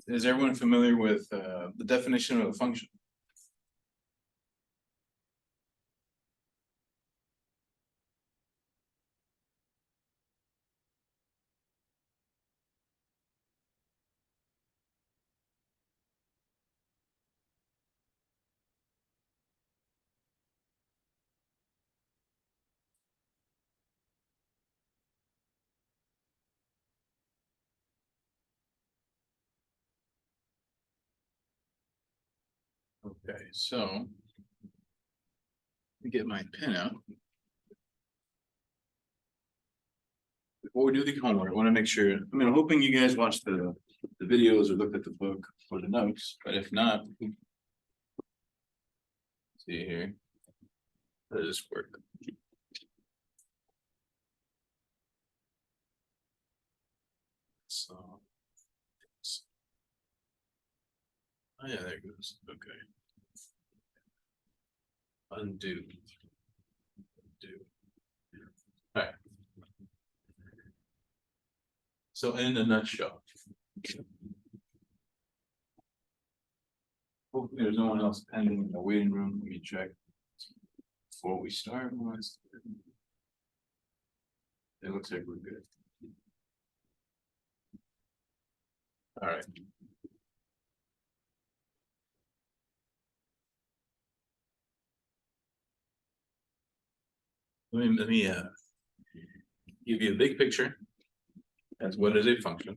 Is everyone familiar with the definition of a function? Okay, so let me get my pen out. Before we do the homework, I want to make sure, I'm hoping you guys watched the videos or looked at the book or the notes, but if not, see here. How does this work? So, oh yeah, there it goes. Okay. Undo. All right. So in a nutshell, hopefully there's no one else pending in the waiting room. Let me check before we start. It looks like we're good. All right. Let me give you a big picture. That's what is a function.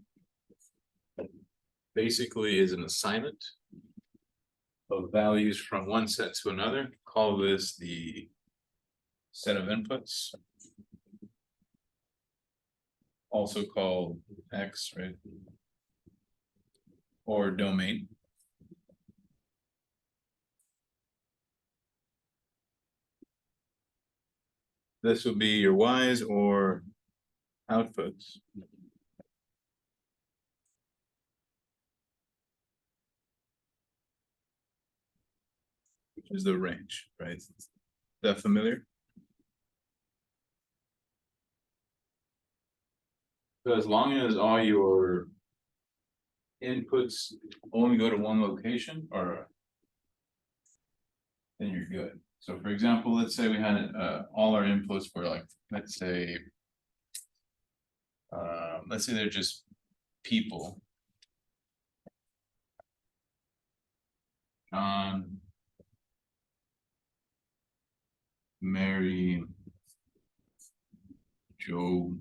Basically is an assignment of values from one set to another. Call this the set of inputs. Also called X, right? Or domain. This would be your Y's or outputs. Which is the range, right? Is that familiar? So as long as all your inputs only go to one location, or then you're good. So for example, let's say we had all our inputs were like, let's say they're just people. John, Mary, Joe,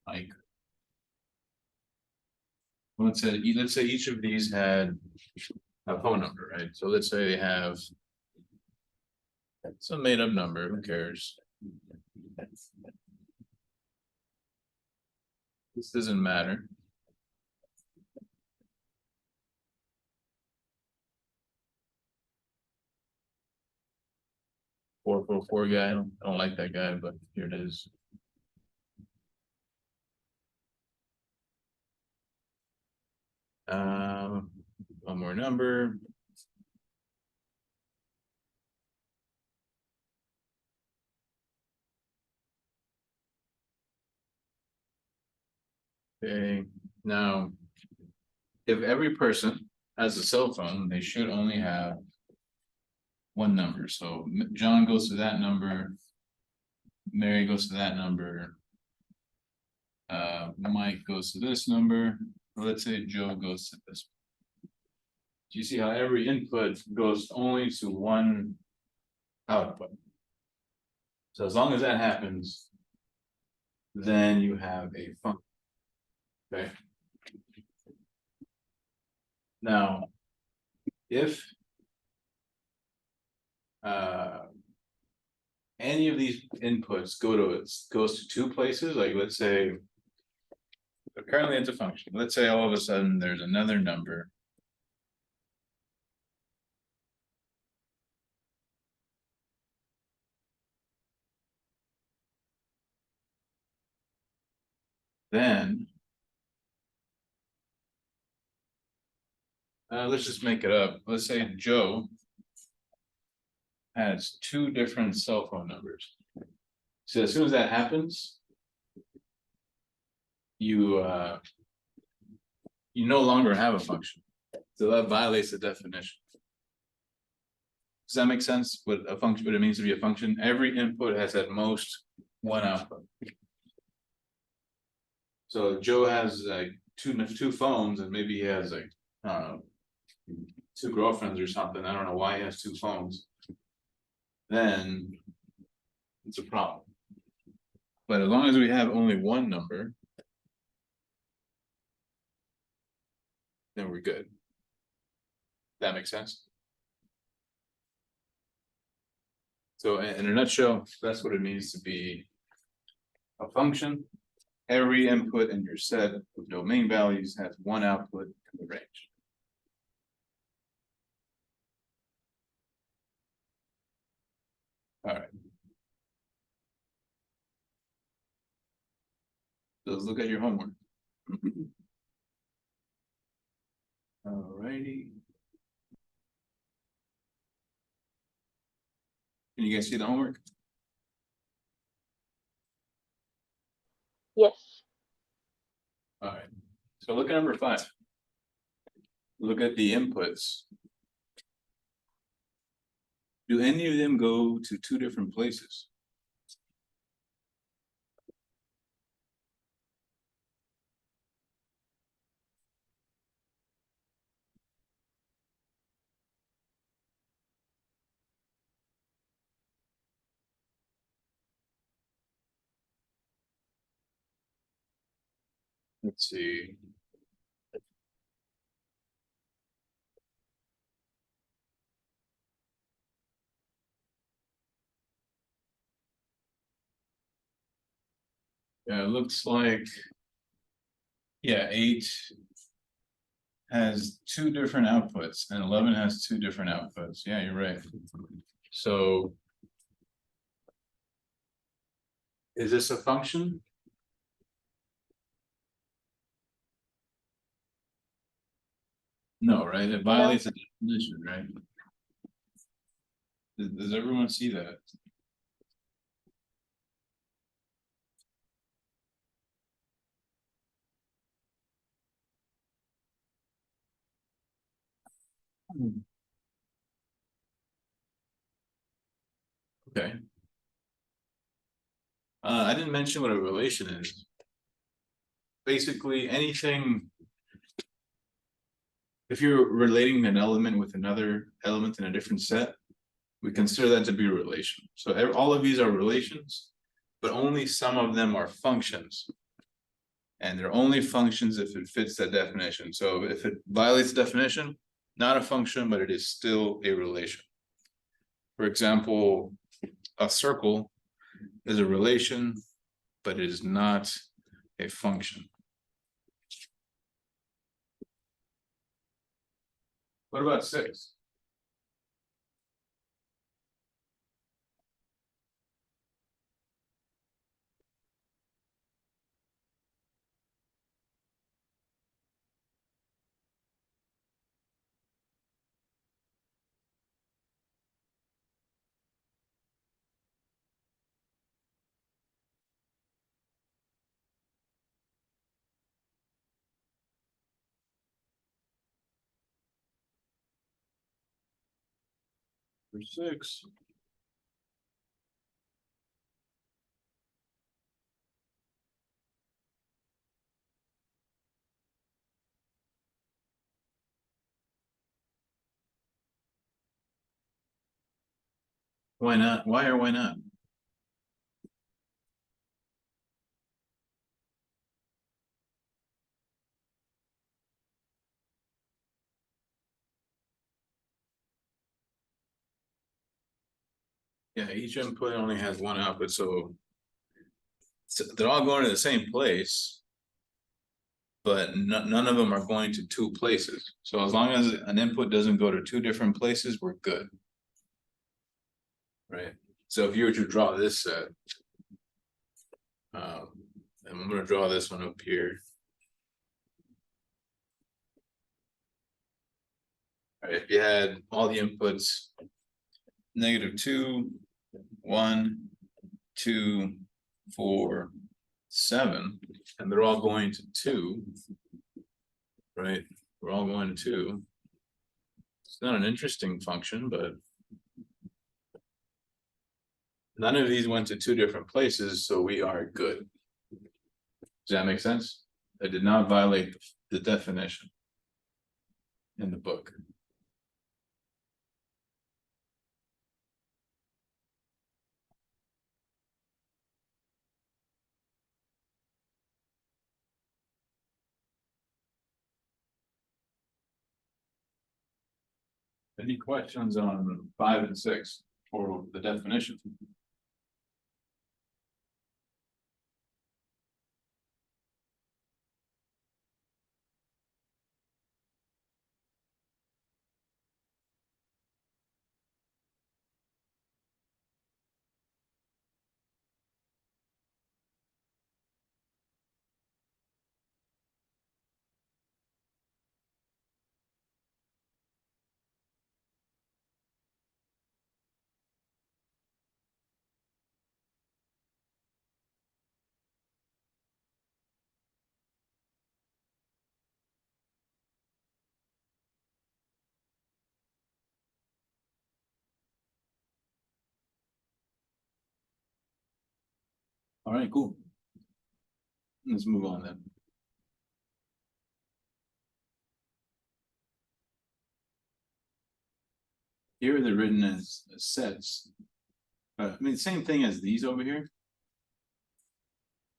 Mike. Let's say each of these had a phone number, right? So let's say they have some made up number, who cares? This doesn't matter. Four guy. I don't like that guy, but here it is. One more number. Okay, now, if every person has a cell phone, they should only have one number. So John goes to that number, Mary goes to that number, Mike goes to this number, or let's say Joe goes to this. Do you see how every input goes only to one output? So as long as that happens, then you have a function. Okay. Now, if any of these inputs goes to two places, like let's say currently it's a function. Let's say all of a sudden there's another number. Then let's just make it up. Let's say Joe has two different cell phone numbers. So as soon as that happens, you you no longer have a function. So that violates the definition. Does that make sense? What a function, what it means to be a function? Every input has at most one output. So Joe has like two phones, and maybe he has like, I don't know, two girlfriends or something. I don't know why he has two phones. Then it's a problem. But as long as we have only one number, then we're good. That makes sense. So in a nutshell, that's what it means to be a function. Every input in your set of domain values has one output in the range. All right. So let's look at your homework. All righty. Can you guys see the homework? Yes. All right. So look at number 5. Look at the inputs. Do any of them go to two different places? Let's see. Yeah, it looks like, yeah, 8 has two different outputs and 11 has two different outputs. Yeah, you're right. So is this a function? No, right? It violates the definition, right? Does everyone see that? Okay. I didn't mention what a relation is. Basically, anything, if you're relating an element with another element in a different set, we consider that to be a relation. So all of these are relations, but only some of them are functions. And they're only functions if it fits that definition. So if it violates the definition, not a function, but it is still a relation. For example, a circle is a relation, but it is not a function. What about 6? For 6. Why not? Why or why not? Yeah, each input only has one output, so they're all going to the same place, but none of them are going to two places. So as long as an input doesn't go to two different places, we're good. Right? So if you were to draw this set, and I'm going to draw this one up here. All right, if you had all the inputs, -2, 1, 2, 4, 7, and they're all going to 2, right? We're all going to 2. It's not an interesting function, but none of these went to 2 different places, so we are good. Does that make sense? I did not violate the definition in the book. Any questions on 5 and 6 or the definition? All right, cool. Let's move on then. Here they're written as sets. I mean, same thing as these over here.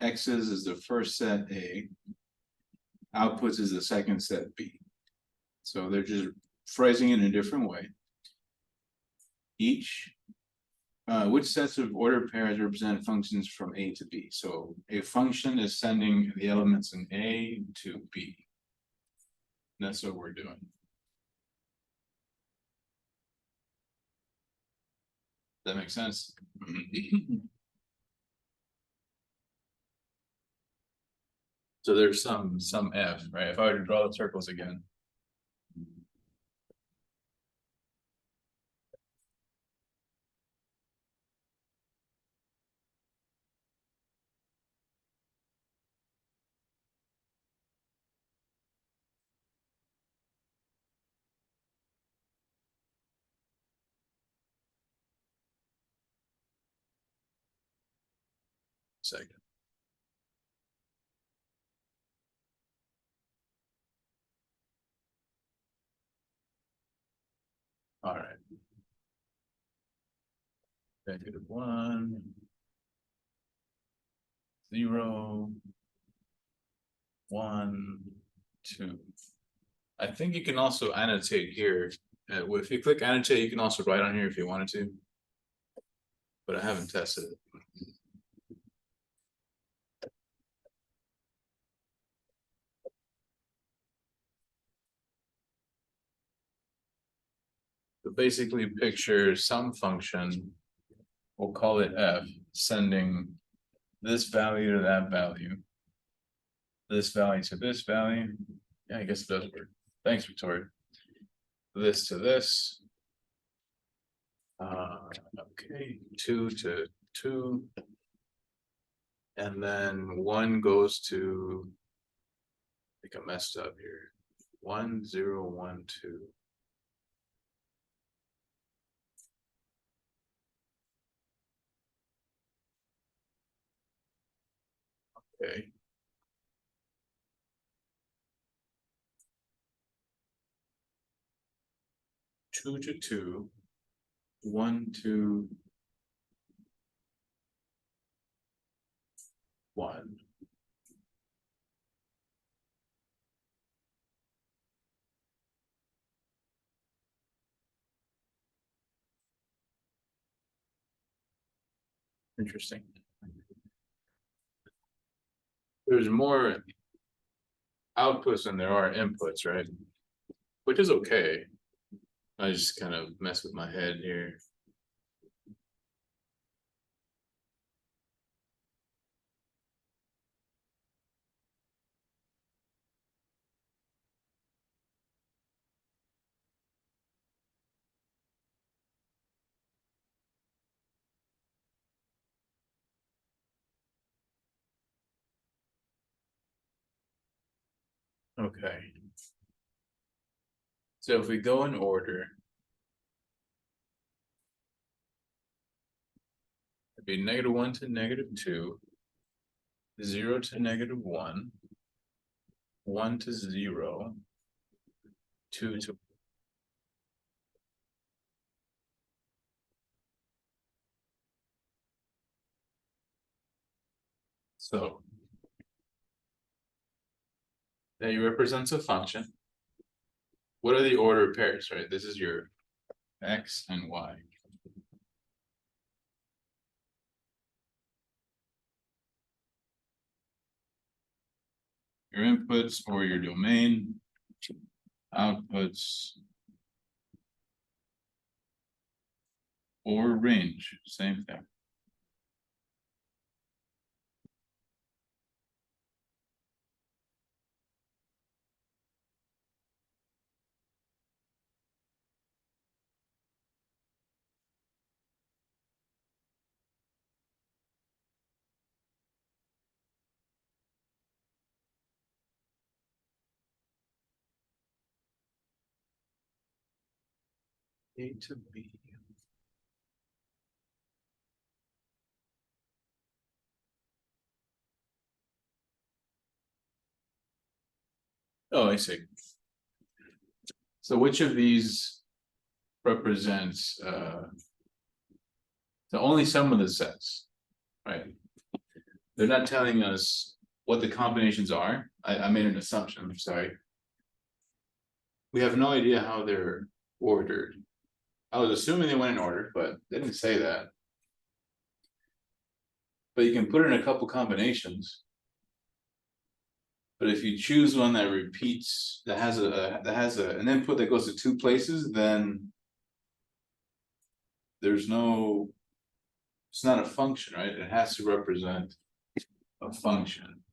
X's is the first set A. Outputs is the second set B. So they're just phrasing it in a different way. Which sets of ordered pairs represent functions from A to B? So a function is sending the elements in A to B. That's what we're doing. That makes sense. So there's some F, right? If I were to draw the circles again. Second. All right. -1, 0, 1, 2. I think you can also annotate here. If you click annotate, you can also write on here if you wanted to. But I haven't tested it. But basically picture some function, we'll call it F, sending this value to that value, this value to this value. Yeah, I guess it does work. Thanks, Victoria. This to this. Okay, 2 to 2. And then 1 goes to, I think I messed up here. 1, 0, 1, 2. Okay. Two to 2, 1, 2, 1. Interesting. There's more outputs than there are inputs, right? Which is okay. I just kind of mess with my head here. Okay. So if we go in order, it'd be -1 to -2, 0 to -1, 1 to 0, 2 to. So that represents a function. What are the order pairs, right? This is your x and y. Your inputs or your domain, outputs, or range, same thing. A to B. Oh, I see. So which of these represents the only sum of the sets, right? They're not telling us what the combinations are. I made an assumption, I'm sorry. We have no idea how they're ordered. I was assuming they went in order, but they didn't say that. But you can put in a couple combinations. But if you choose one that repeats, that has an input that goes to two places, then there's no, it's not a function, right? It has to represent a function.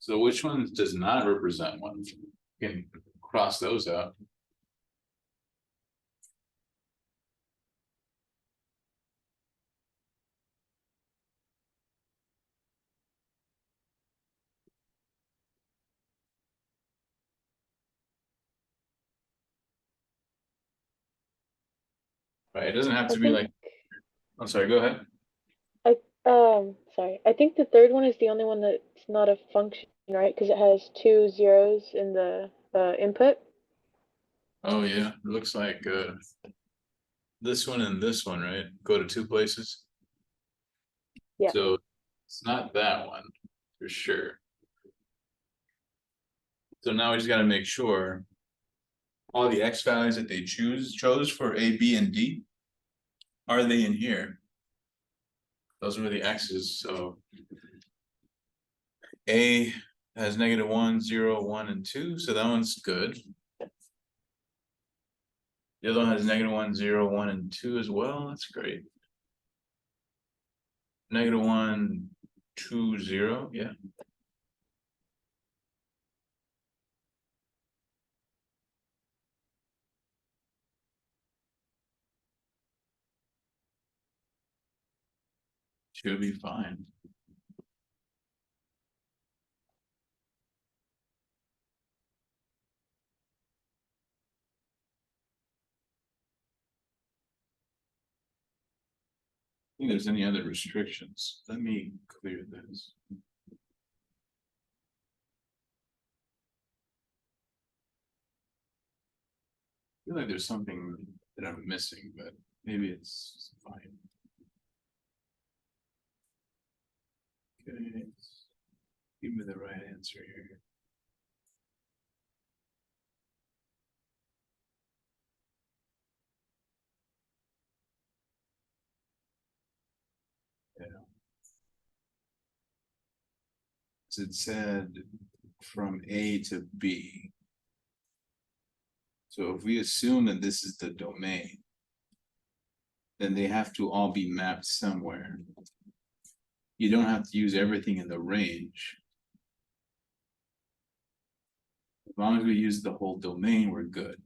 So which one does not represent one? You can cross those out. Right, it doesn't have I to be think like, I'm sorry, go ahead. sorry. I think the third one is the only one that's not a function, right? Because it has two zeros in the input. Oh yeah, it looks like this one and this one, right? Go to two places. Yeah. So it's not that one for sure. So now we just gotta make sure all the x values that they chose for A, B, and D, are they in here? Those were the x's, so A has -1, 0, 1, and 2, so that one's good. The other one has -1, 0, 1, and 2 as well. That's great. -1, 2, 0, yeah. Should be fine. Think there's any other restrictions. Let me clear this. I feel like there's something that I'm missing, but maybe it's fine. Okay, give me the right answer here. Yeah. So it said from A to B. So if we assume that this is the domain, then they have to all be mapped somewhere. You don't have to use everything in the range. As long as we use the whole domain, we're good.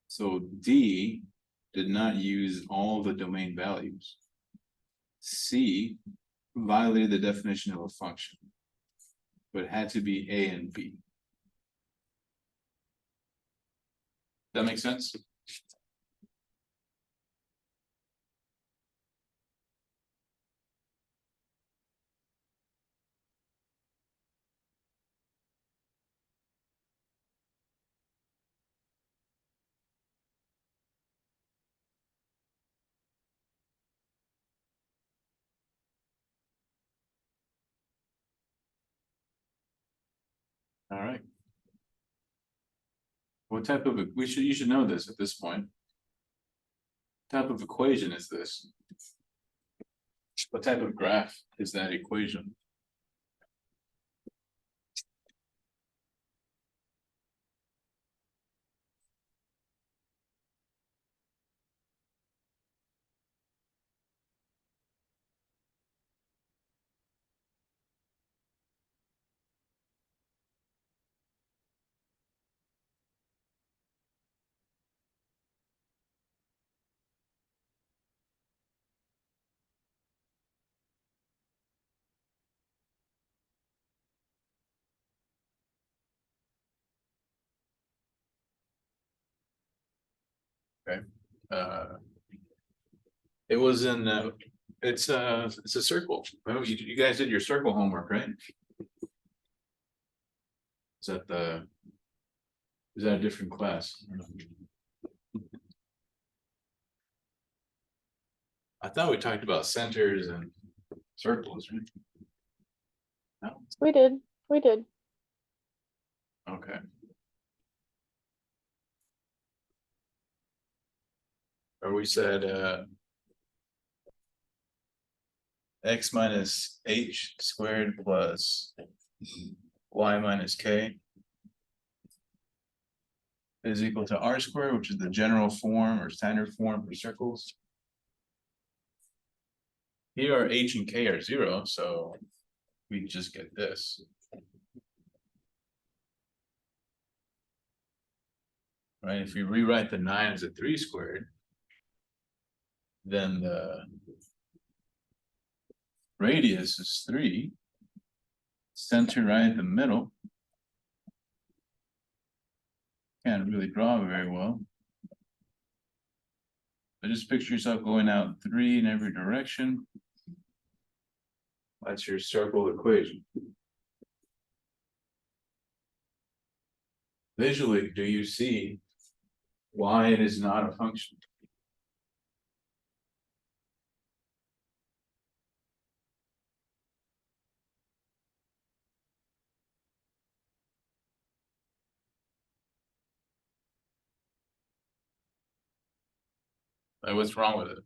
So D did not use all the domain values. C violated the definition of a function, but it had to be A and B. That makes sense? All right. What type of, you should know this at this point. What type of equation is this? What type of graph is that equation? Okay. It was in, it's a circle. Oh, you guys did your circle homework, right? Is that a different class? I thought we talked about centers and circles, right? No? We did. Okay. Or we said, x minus h squared plus y minus k is equal to r squared, which is the general form or standard form for circles. Here h and k are 0, so we just get this. Right, if we rewrite the 9 as a 3 squared, then the radius is 3. Center right in the middle. Can't really draw very well. But just picture yourself going out 3 in every direction. That's your circle equation. Visually, do you see why it is not a function? Like, what's wrong with it?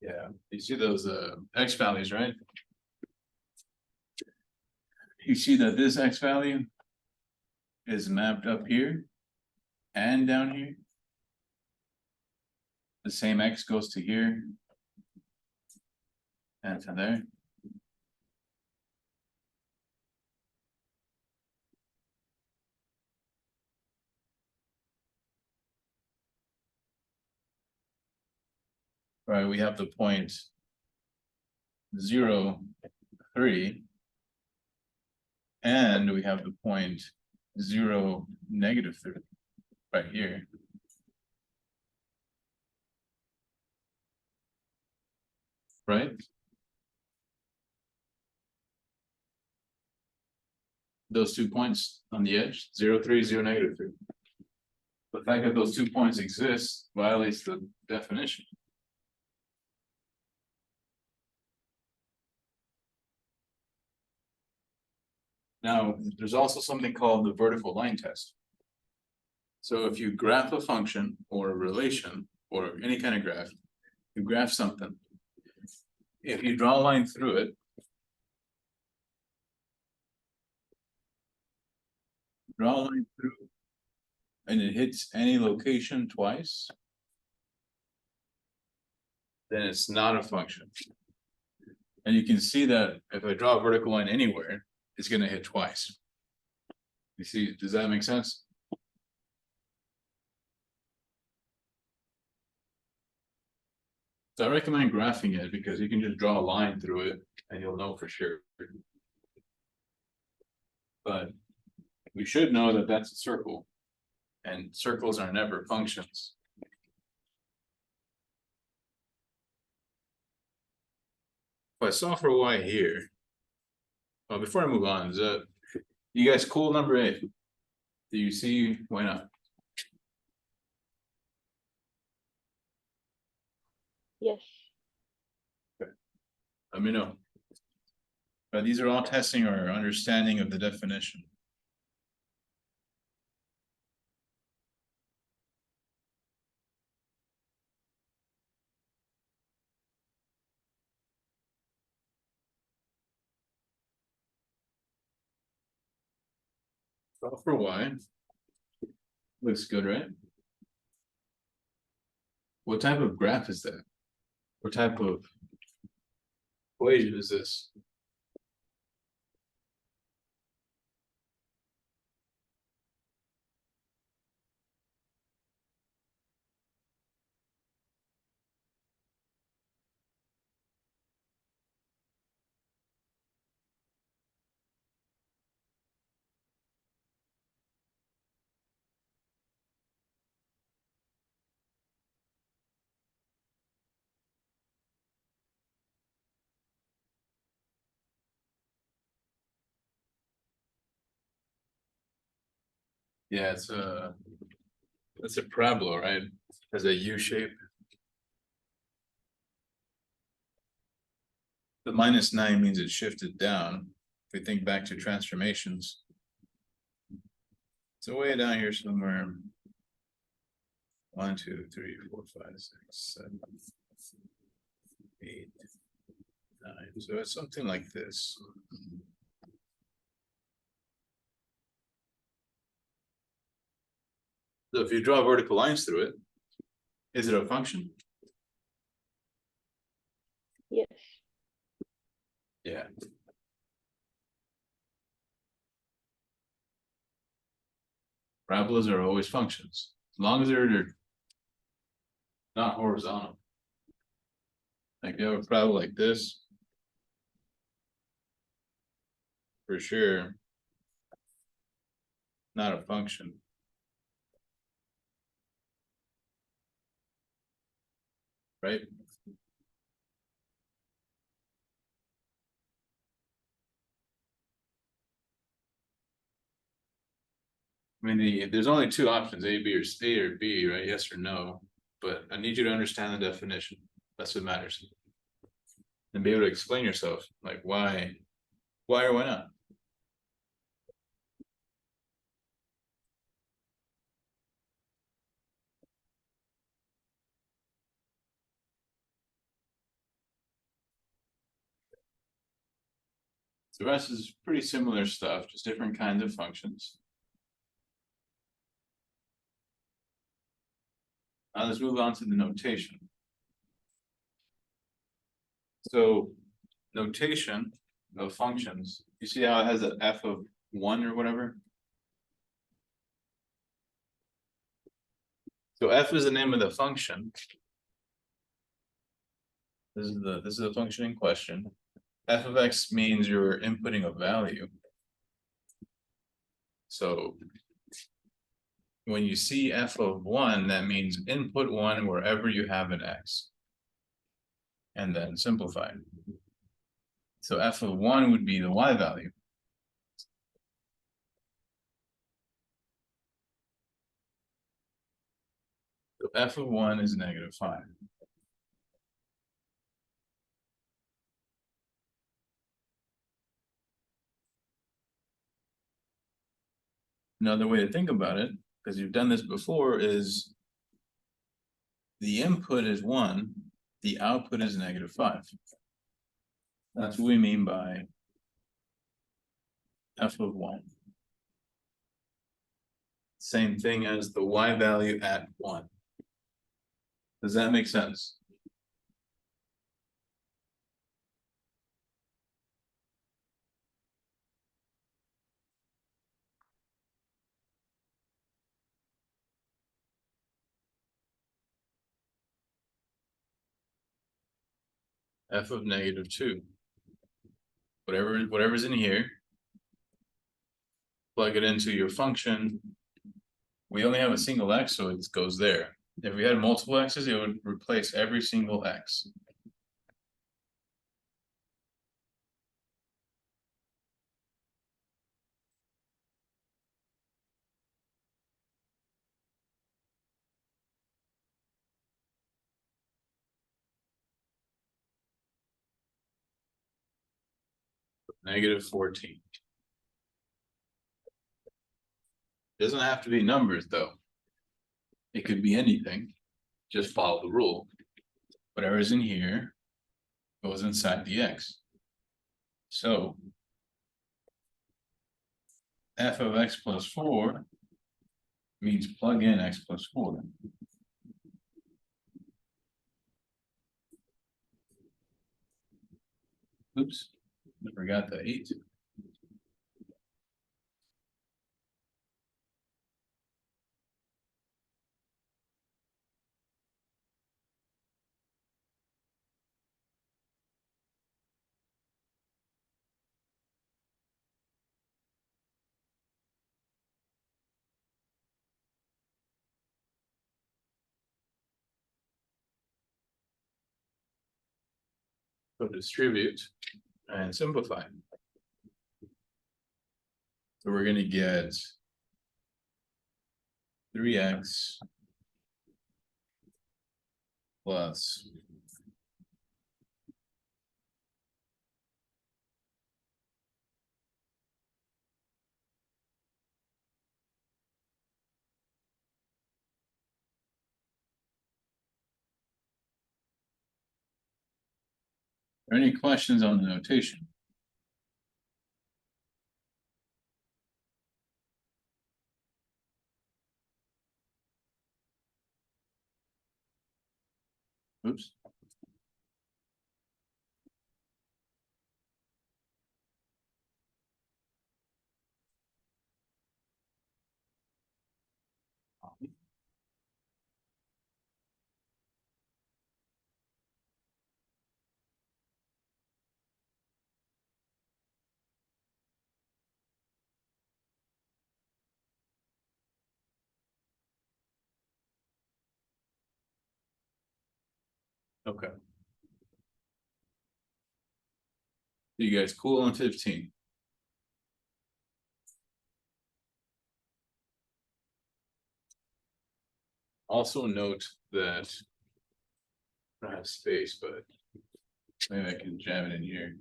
Yeah, you see those x values, right? You see that this x value is mapped up here and down here. The same x goes to here and to there. Right, we have the point 0, 3, and we have the point 0, -3 right here. Right? Those 2 points on the edge, 0, 3, 0, -3. The fact that those 2 points exist violates the definition. Now, there's also something called the vertical line test. So if you graph a function or a relation or any kind of graph, you graph something. If you draw a line through it, draw a line through, and it hits any location twice, then it's not a function. And you can see that if I draw a vertical line anywhere, it's gonna hit twice. You see, does that make sense? So I recommend graphing it because you can just draw a line through it and you'll know for sure. But we should know that that's a circle, and circles are never functions. If I solve for y here, well, before I move on, is that you guys cool number 8? Do you see why not? Yes. Let me know. But these are all testing our understanding of the definition. Solve for y. Looks good, right? What type of graph is that? What type of equation is this? Yeah, it's a parabola, right? Has a U shape. The -9 means it shifted down. If we think back to transformations, it's way down here somewhere. 1, 2, 3, 4, 5, 6, 7, 8, 9. So it's something like this. So if you draw vertical lines through it, is it a function? Yes. Yeah. Parabolas are always functions, as long as they're not horizontal. Like you have a parabola like this, for sure, not a function. Right? I mean, there's only two options, A, B, or B, right? Yes or no. But I need you to understand the definition. That's what matters. And be able to explain yourself, like why or why not. The rest is pretty similar stuff, just different kinds of functions. Now let's move on to the notation. So notation of functions, you see how it has an f of 1 or whatever? So f is the name of the function. This is the function in question. F of x means you're inputting a value. So when you see f of 1, that means input 1 wherever you have an x. And then simplify. So f of 1 would be the y value. So f of 1 is -5. Another way to think about it, because you've done this before, is the input is 1, the output is -5. That's what we mean by f of 1. Same thing as the y value at 1. Does that make sense? F of -2. Whatever's in here, plug it into your function. We only have a single x, so it goes there. If we had multiple x's, it would replace every single x. -14. Doesn't have to be numbers though. It could be anything. Just follow the rule. Whatever's in here goes inside the x. So f of x plus 4 means plug in x plus 4. Oops, I forgot the 8. So distribute and simplify. So we're going to get 3x plus Are any questions on the notation? Oops. Okay. You guys cool on 15? Also note that I don't have space, but maybe I can jam it in here.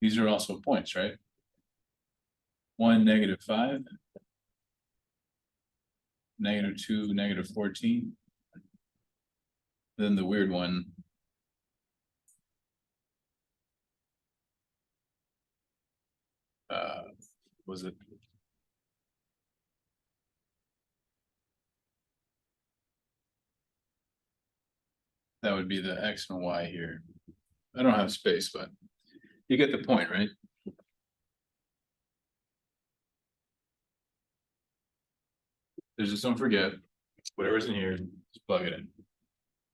These are also points, right? 1, -5, -2, -14. Then the weird one. Was it? That would be the x and y here. I don't have space, but you get the point, right? Just don't forget, whatever's in here, just plug it in.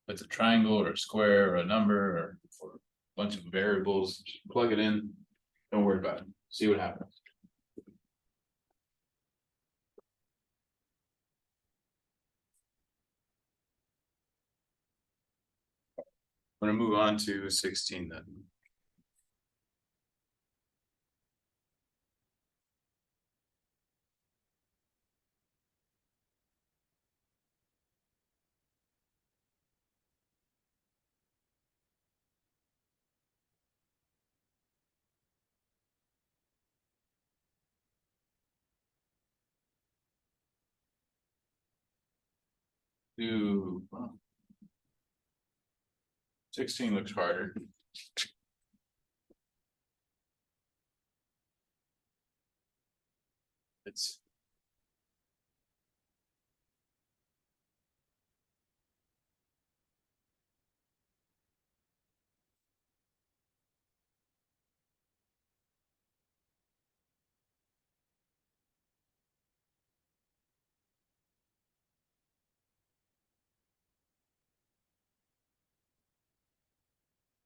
If it's a triangle or a square or a number or a bunch of variables, just plug it in. Don't worry about it. See what happens. I'm gonna move on to 16 then. Do 16 looks harder. It's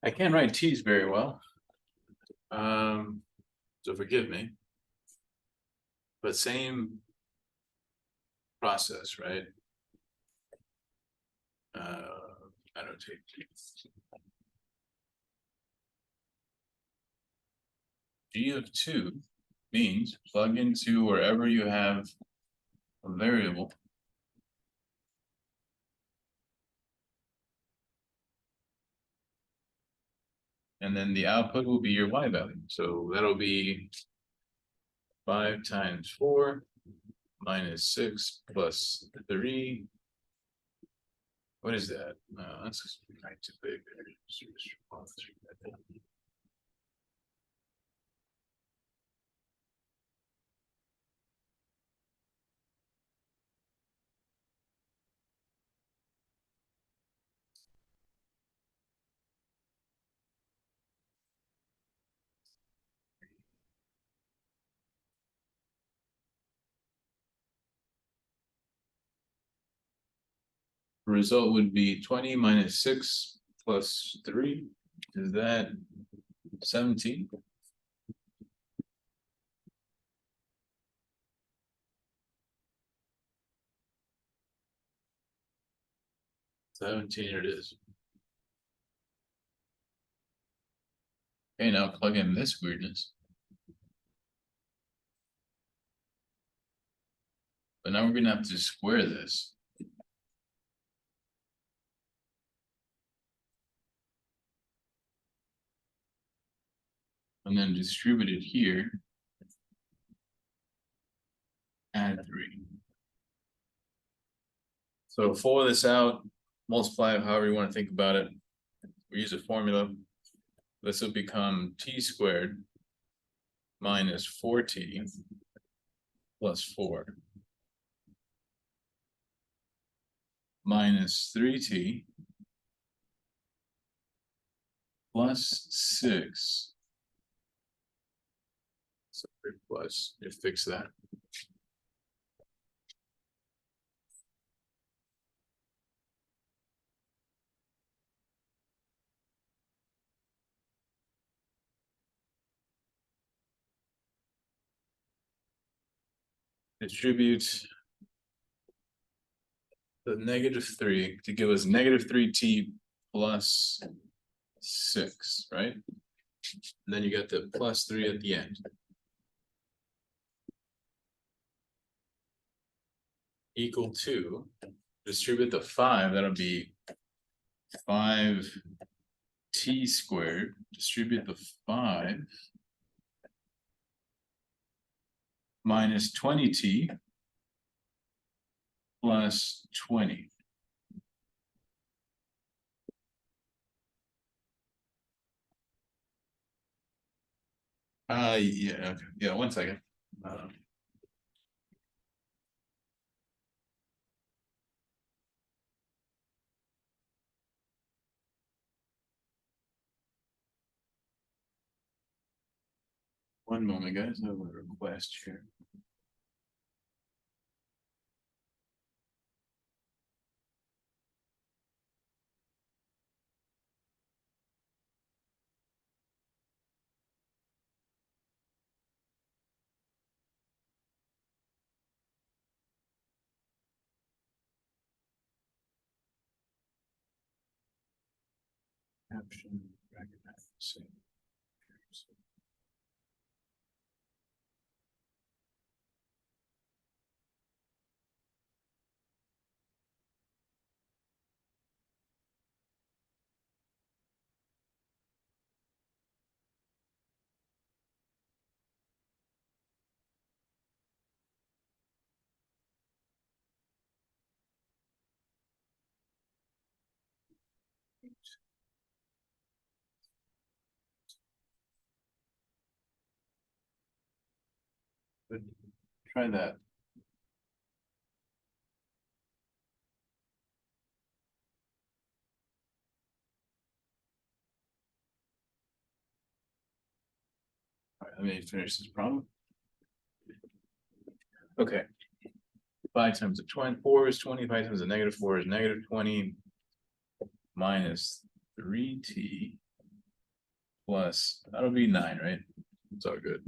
I can't write T's very well. So forgive me. But same process, right? Annotate. G of 2 means plug into wherever you have a variable. And then the output will be your y value. So that'll be 5 times 4 minus 6 plus 3. What is that? That's right too big. Result would be 20 minus 6 plus 3. Is that 17? It is. Okay, now plug in this weirdness. But now we're gonna have to square this. And then distribute it here. Add 3. So follow this out, multiply it however you want to think about it. We use a formula. This will become t squared minus 4t plus 4 minus 3t plus 6. So plus, you fix that. Distribute the -3 to give us -3t plus 6, right? And then you get the plus 3 at the end. Equal to, distribute the 5, that'll be 5t squared, distribute the 5 minus 20t plus 20. Yeah, okay. Yeah, 1 second. One moment, guys. I have a request here. Caption, recognize, save. But try that. All right, let me finish this problem. Okay. 5 times a 24 is 20, 5 times a negative 4 is negative 20, minus 3t plus, that'll be 9, right? It's all good.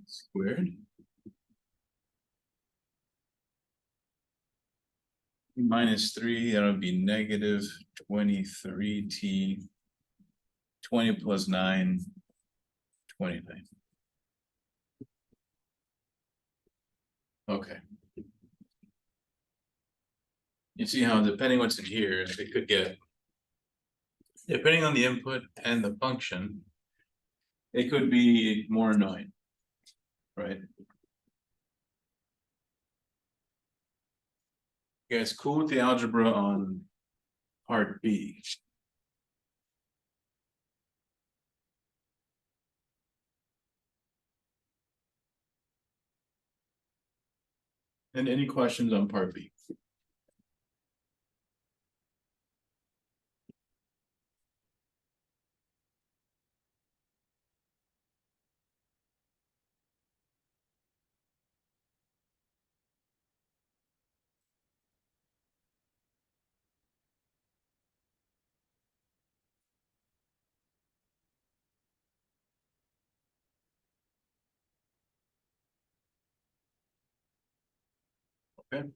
Squared minus 3, that'll be negative 23t, 20 plus 9, 29. Okay. You see how depending what's in here, it could get, depending on the input and the function, it could be more annoying, right? You guys cool with the algebra on part B? And any questions on part B? Okay.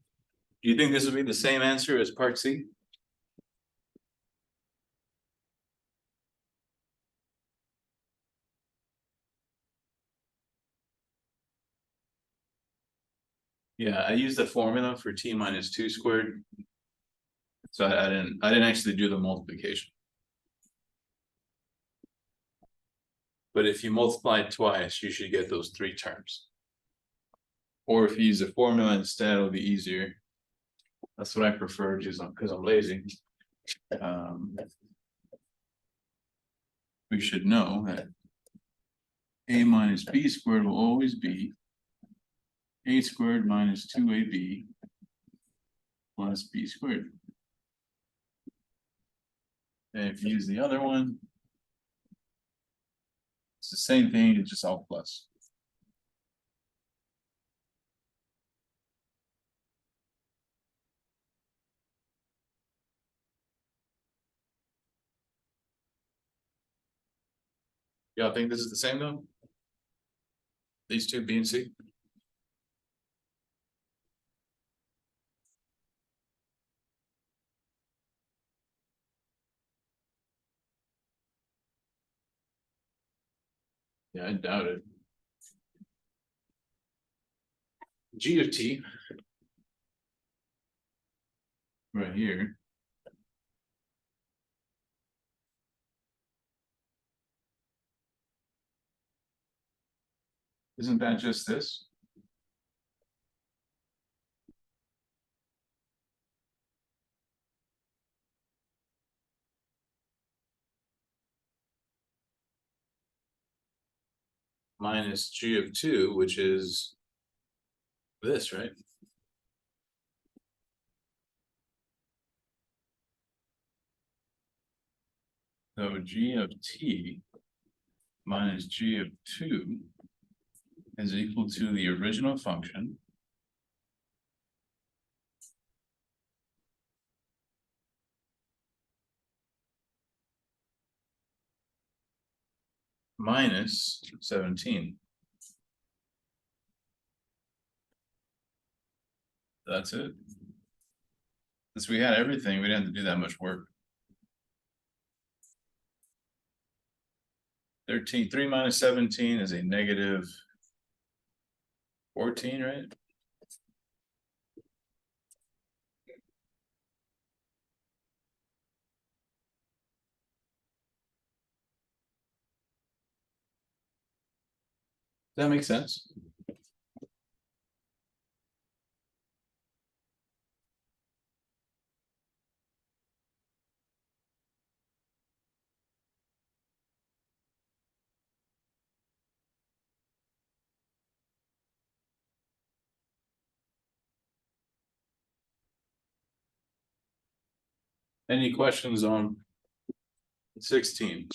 Do you think this would be the same answer as part C? Yeah, I used the formula for t minus 2 squared. So I didn't actually do the multiplication. But if you multiply it twice, you should get those 3 terms. Or if you use the formula instead, it'll be easier. That's what I prefer, just because I'm lazy. We should know that a minus b squared will always be a squared minus 2ab plus b squared. And if you use the other one, it's the same thing, it's just all plus. Y'all think this is the same though? These two, B and C? Yeah, I doubt it. G of t right here isn't that just this? Minus G of 2, which is this, right? So G of t minus G of 2 is equal to the original function minus 17. That's it. Since we had everything, we didn't have to do that much work. 13, 3 minus 17 is a negative 14, right? Does that make sense? Any questions on 16?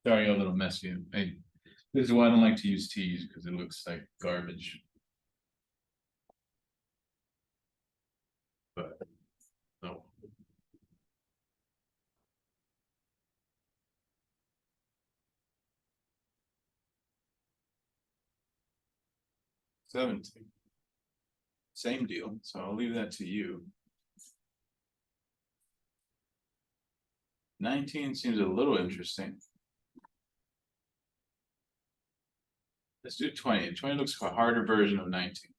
Sorry, a little messy. Hey, this is why I don't like to use T's because it looks like garbage. But no. Seventeen. Same deal. So I'll leave that to you. 19 seems a little interesting. Let's do 20. 20 looks like a harder version of 19.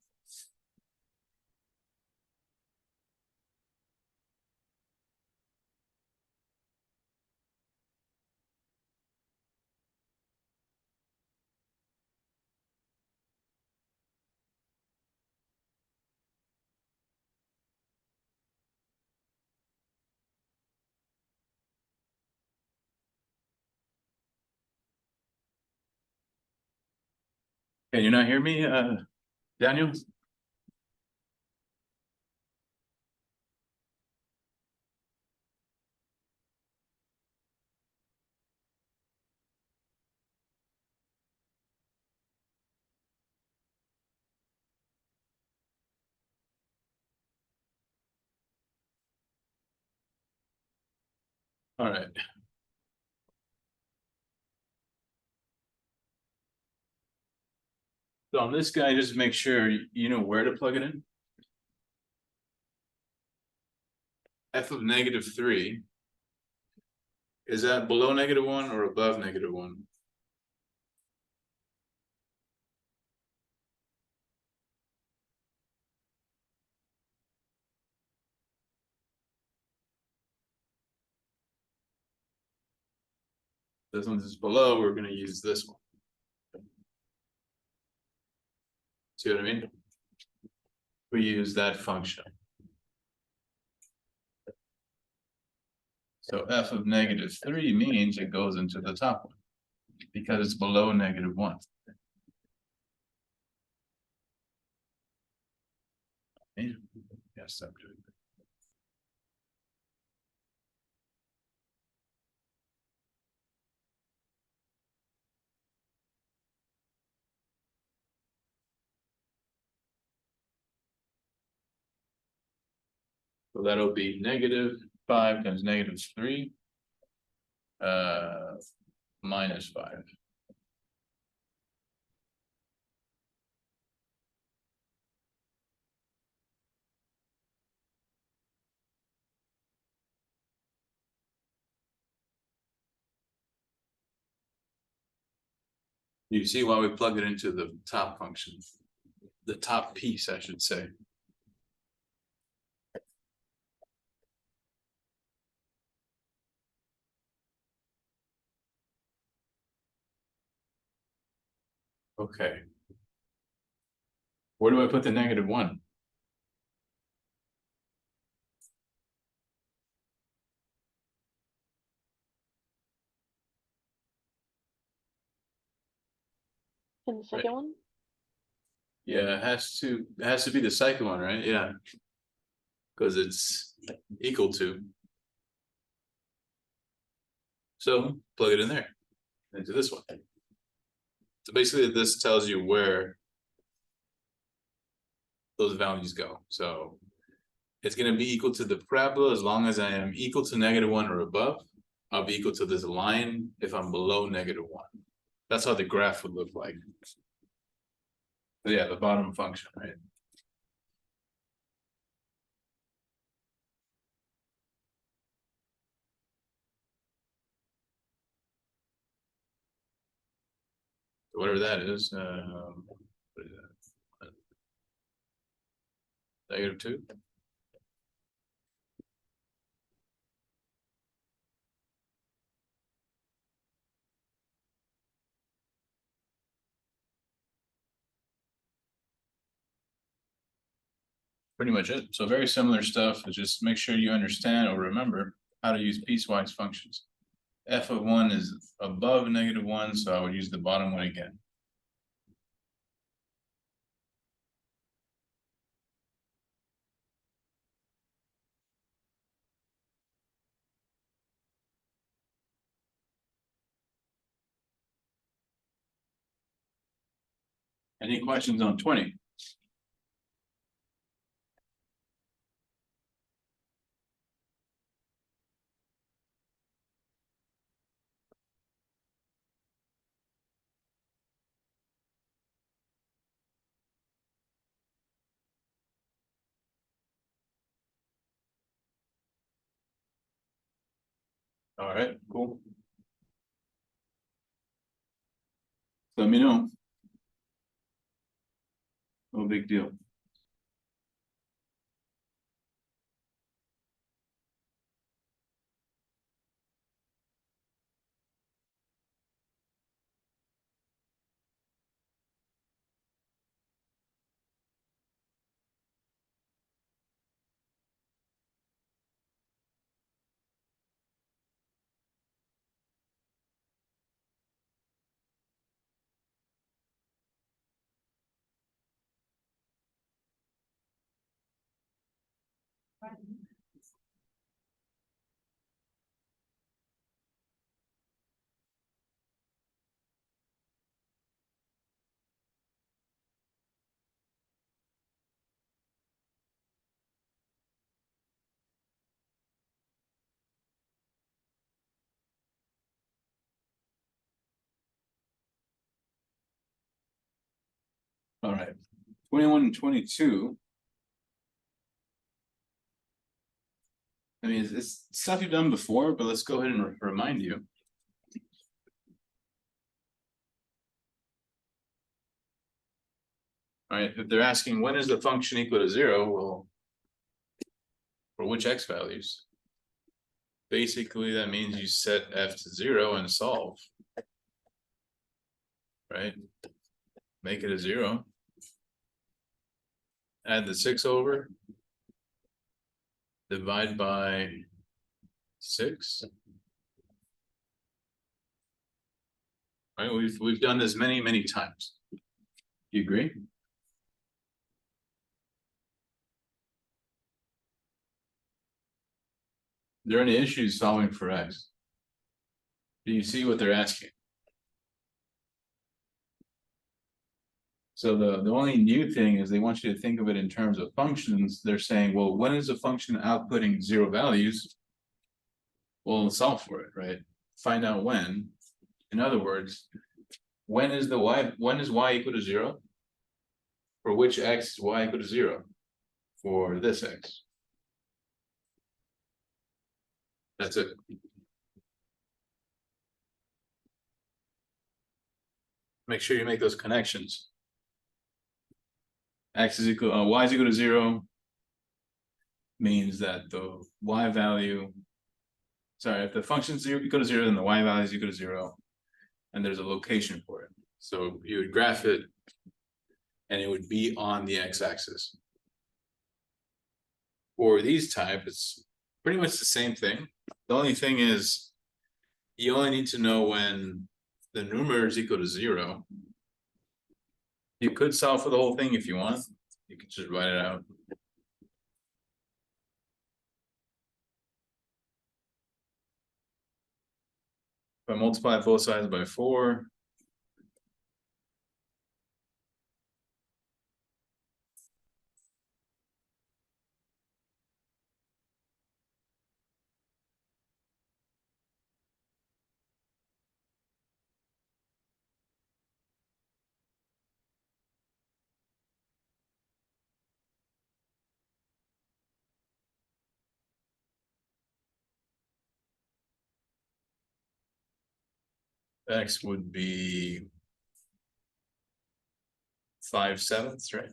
Can you not hear me, Daniel? All right. So on this guy, just make sure you know where to plug it in. F of -3. Is that below -1 or above -1? This one is below, we're going to use this one. See what I mean? We use that function. So f of -3 means it goes into the top one because it's below -1. Yes, subject. So that'll be -5 times -3 -5. You see why we plug it into the top function, the top piece, I should say. Okay. Where do I put the -1? And the second one? Yeah, it has to be the second one, right? Yeah. Because it's equal to. So plug it in there into this one. So basically this tells you where those values go. So it's going to be equal to the parabola as long as I am equal to -1 or above. I'll be equal to this line if I'm below -1. That's how the graph would look like. But yeah, the bottom function, right? So whatever that is, what is that? -2. pretty much it. So very similar stuff, but just make sure you understand or remember how to use piecewise functions. F of 1 is above -1, so I would use the bottom one again. Any questions on 20? All right, cool. Let me know. No big deal. All right, 21 and 22. I mean, it's stuff you've done before, but let's go ahead and remind you. All right, if they're asking when is the function equal to 0, well, for which x values? Basically, that means you set f to 0 and solve. Right? Make it a 0. Add the 6 over. Divide by 6. Right, we've done this many times. You agree? Are there any issues solving for x? Do you see what they're asking? So the only new thing is they want you to think of it in terms of functions. They're saying, well, when is a function outputting 0 values? Well, solve for it, right? Find out when. In other words, when is y equal to 0? For which x is y equal to 0? For this x. That's it. Make sure you make those connections. X is equal, y is equal to 0 means that the y value, sorry, if the function is equal to 0, then the y value is equal to 0, and there's a location for it. So you would graph it, and it would be on the x-axis. For these type, it's pretty much the same thing. The only thing is, you only need to know when the numerator is equal to 0. You could solve for the whole thing if you want. You could just write it out. If I multiply both sides by 4, x would be 5/7, right?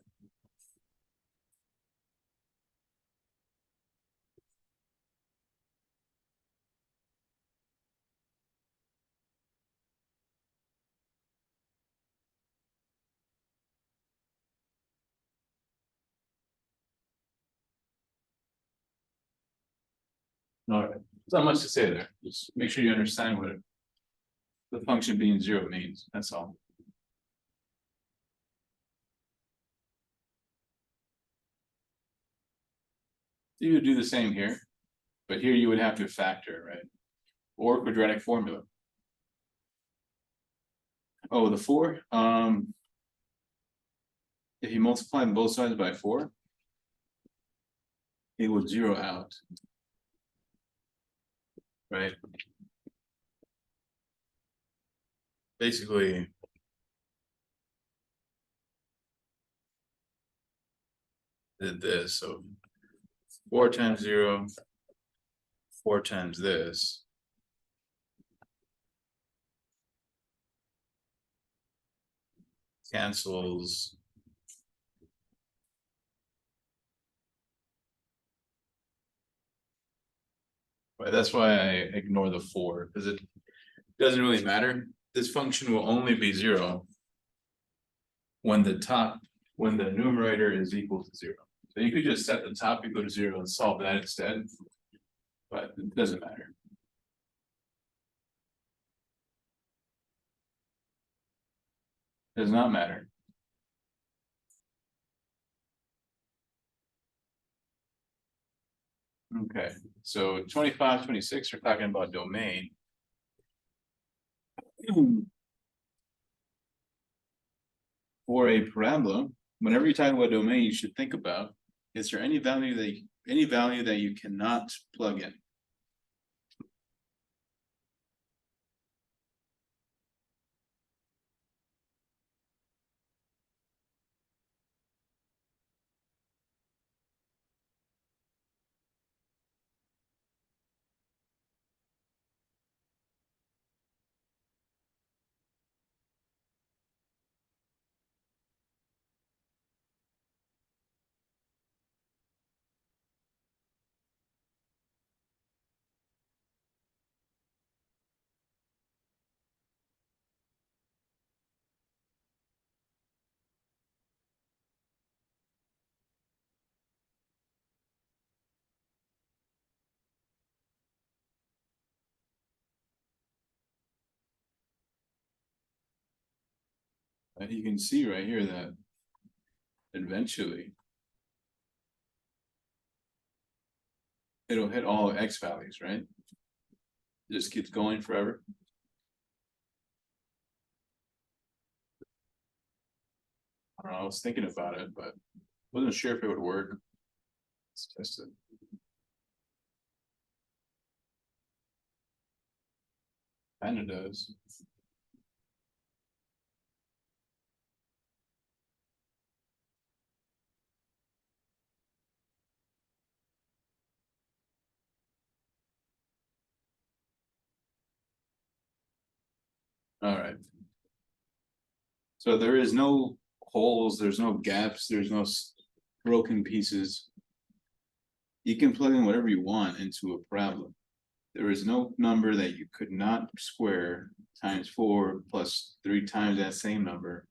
All right, there's not much to say there. Just make sure you understand what the function being zero means. That's all. You would do the same here, but here you would have to factor, right? Or quadratic formula. Oh, the 4. If you multiply both sides by 4, it will zero out. Right? Basically, did this. So 4 times 0, 4 times this. Cancels. Right, that's why I ignore the 4, because it doesn't really matter. This function will only be 0 when the numerator is equal to 0. So you could just set the top equal to 0 and solve that instead, but it doesn't matter. Does not matter. Okay, so 25, 26 are talking about domain. For a parabola, whenever you're talking about domain, you should think about, is there any value that you cannot plug in? And you can see right here that eventually it'll hit all x values, right? It just keeps going forever. I don't know, I was thinking about it, but wasn't sure if it would work. Let's test it. Kinda does. All right. So there is no holes, there's no gaps, there's no broken pieces. You can plug in whatever you want into a parabola. There is no number that you could not square times 4 plus 3 times that same number.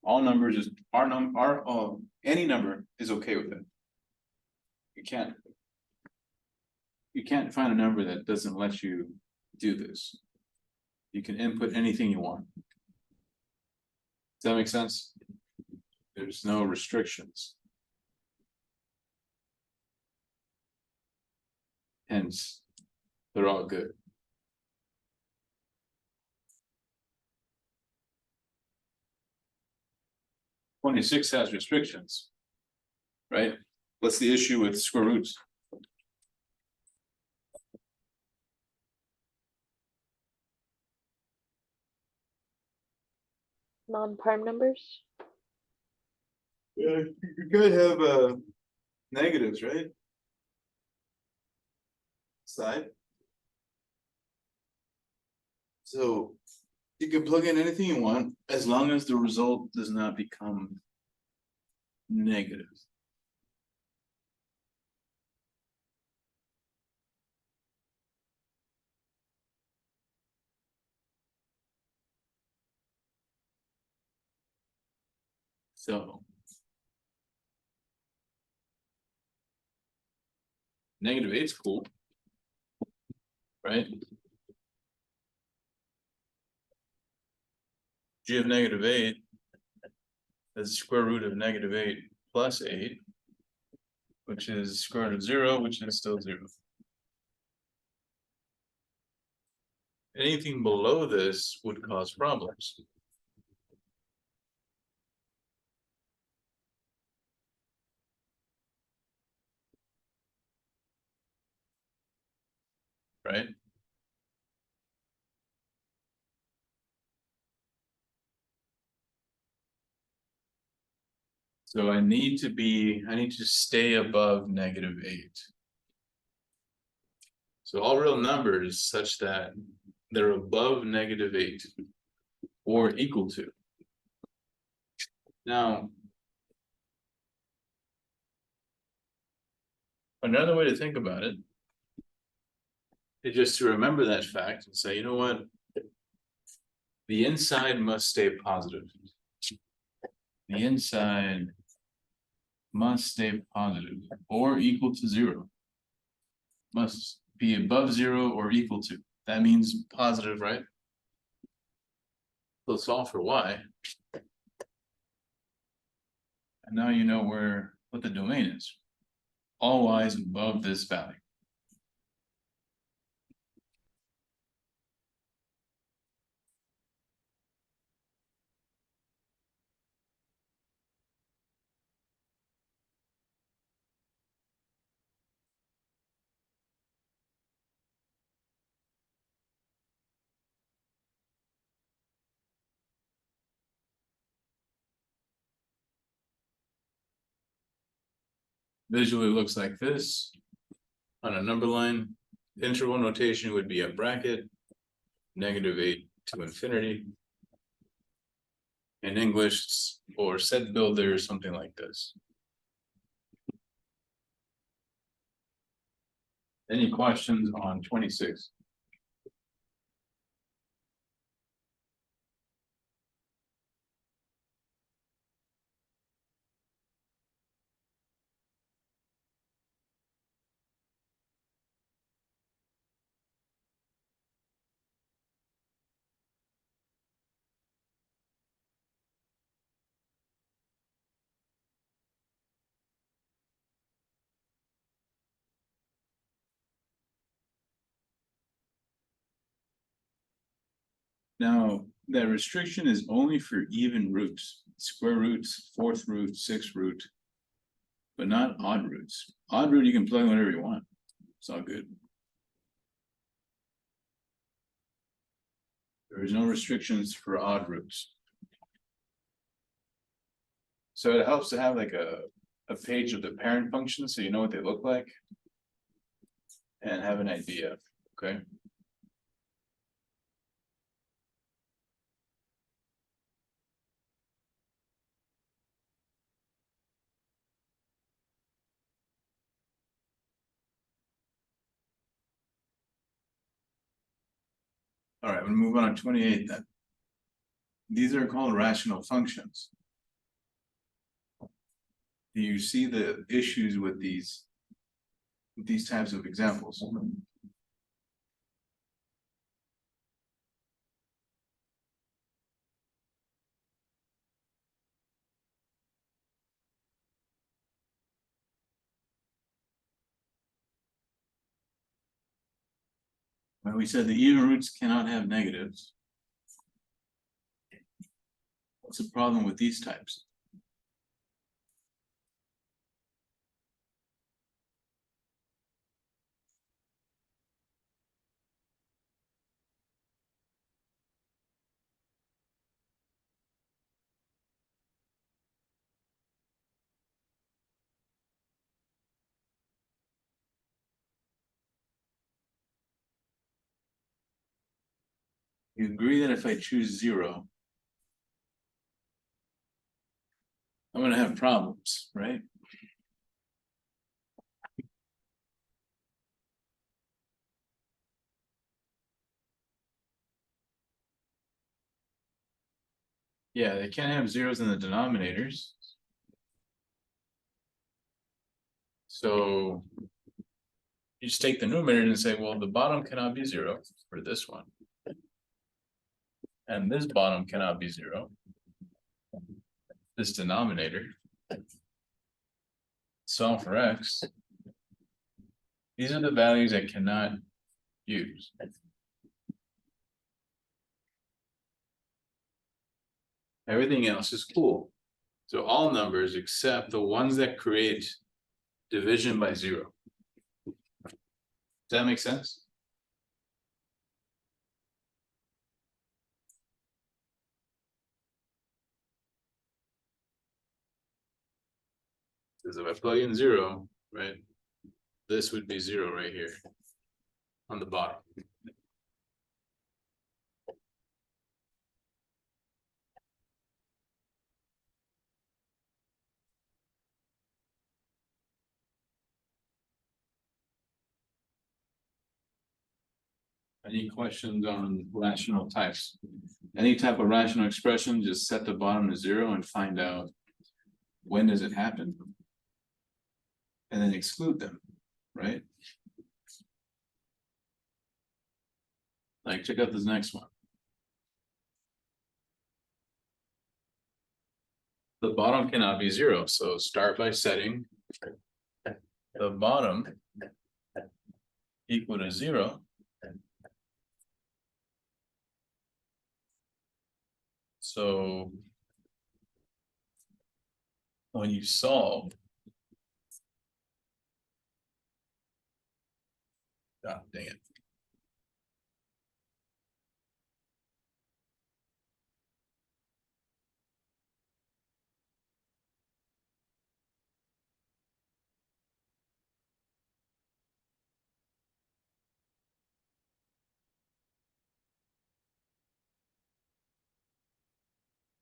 All numbers is any number is okay with it. You can't find a number that doesn't let you do this. You can input anything you want. Does that make sense? There's no restrictions. Hence, they're all good. '26 has restrictions, right? What's the issue with square roots? Non-prime numbers. Yeah, you could have negatives, right? Side. So you can plug in anything you want as long as the result does not become negative. So -8's cool. right? G of -8 is the square root of -8 plus 8, which is square root of 0, which is still 0. Anything below this would cause problems. Right? So I need to stay above -8. So all real numbers such that they're above -8 or equal to. Now, another way to think about it is just to remember that fact and say, you know what? The inside must stay positive. The inside must stay positive or equal to 0. Must be above 0 or equal to. That means positive, right? So solve for y. And now you know what the domain is. All y is above this value. Visually looks like this. On a number line, interval notation would be a bracket, -8 to infinity. In English, or set builder, something like this. Any questions on 26? Now, that restriction is only for even roots, square roots, fourth root, sixth root, but not odd roots. Odd root, you can plug in whatever you want. It's all good. There is no restrictions for odd roots. So it helps to have like a page of the parent function so you know what they look like and have an idea, okay? All right, we'll move on to 28 then. These are called rational functions. Do you see the issues with these types of examples? When we said the even roots cannot have negatives. What's the problem with these types? You agree that if I choose 0, I'm going to have problems, right? Yeah, they can't have zeros in the denominators. So you just take the numerator and say, well, the bottom cannot be 0 for this one. And this bottom cannot be 0. This denominator. Solve for x. These are the values I cannot use. Everything else is cool. So all numbers except the ones that create division by 0. Does that make sense? Because if I plug in 0, right, this would be 0 right here on the bottom. Any questions on rational types? Any type of rational expression, just set the bottom to 0 and find out when does it happen. And then exclude them, right? Like, check out this next one. The bottom cannot be 0, so start by setting the bottom equal to 0. So when you solve, God dang it.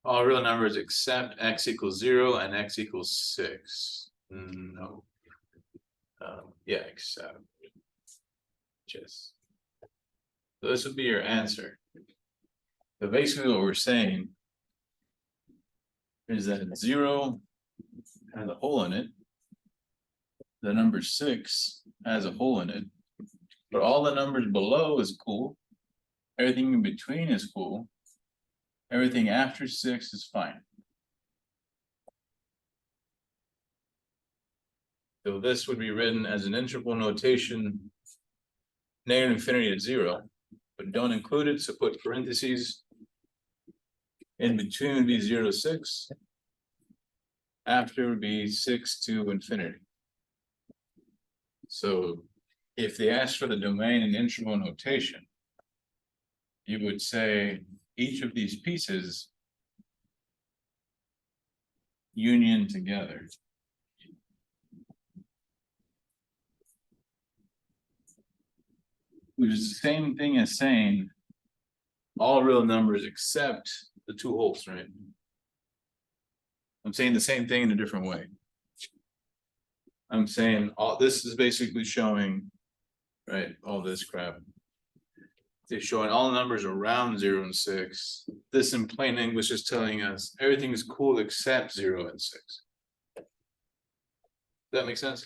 All real numbers except x equals 0 and x equals 6. No. Yeah, except. Just. So this would be your answer. So basically what we're saying is that 0 has a hole in it. The number 6 has a hole in it. But all the numbers below is cool. Everything in between is cool. Everything after 6 is fine. So this would be written as an integral notation, negative infinity to 0, but don't include it, so put parentheses. In between would be 0 to 6. After would be 6 to infinity. So if they ask for the domain in integral notation, you would say each of these pieces union together. Which is the same thing as saying all real numbers except the two holes, right? I'm saying the same thing in a different way. I'm saying all this is basically showing, right, all this crap. They're showing all numbers around 0 and 6. This in plain English is telling us everything is cool except 0 and 6. Does that make sense?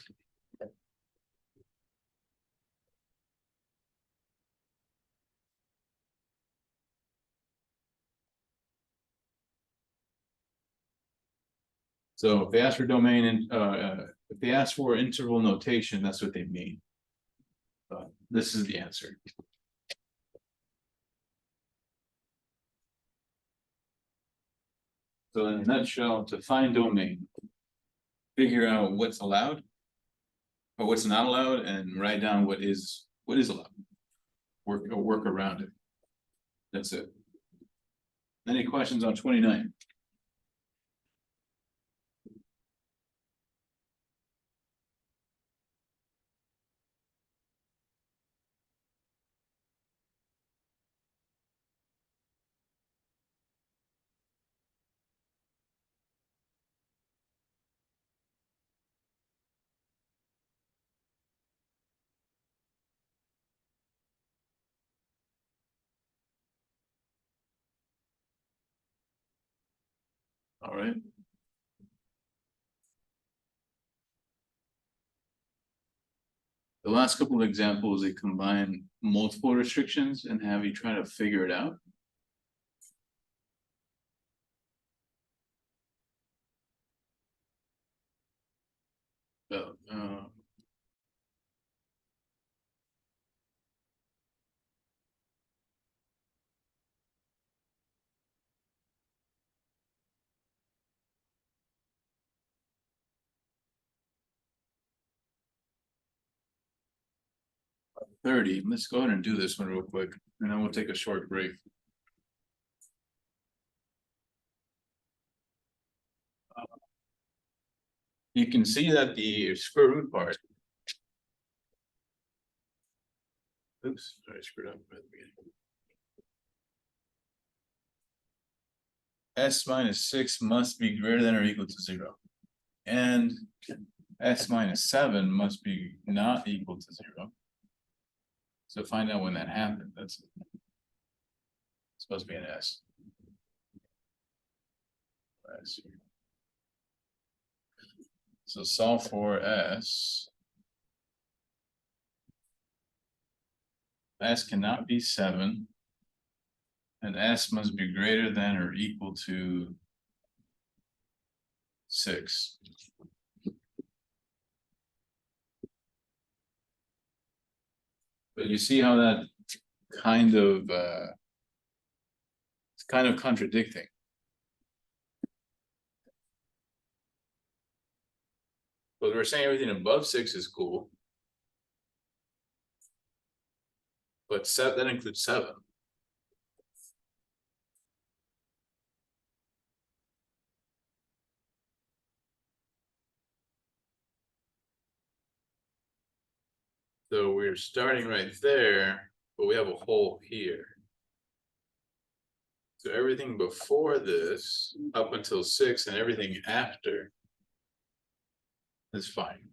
So if they ask for domain and if they ask for interval notation, that's what they mean. This is the answer. So in a nutshell, to find domain, figure out what's allowed or what's not allowed, and write down what is allowed. Work around it. That's it. Any questions on 29? All right. The last couple of examples, they combine multiple restrictions and have you try to figure it out. So, 30. Let's go ahead and do this one real quick, and then we'll take a short break. You can see that the square root part. Oops, sorry, I screwed up at the beginning. S minus 6 must be greater than or equal to 0. And S minus 7 must be not equal to 0. So find out when that happened. That's supposed to be an S. So solve for S. S cannot be 7. And S must be greater than or equal to 6. But you see how that kind of it's kind of contradicting. But we're saying everything above 6 is cool. But that includes 7. So we're starting right there, but we have a hole here. So everything before this, up until 6, and everything after is fine.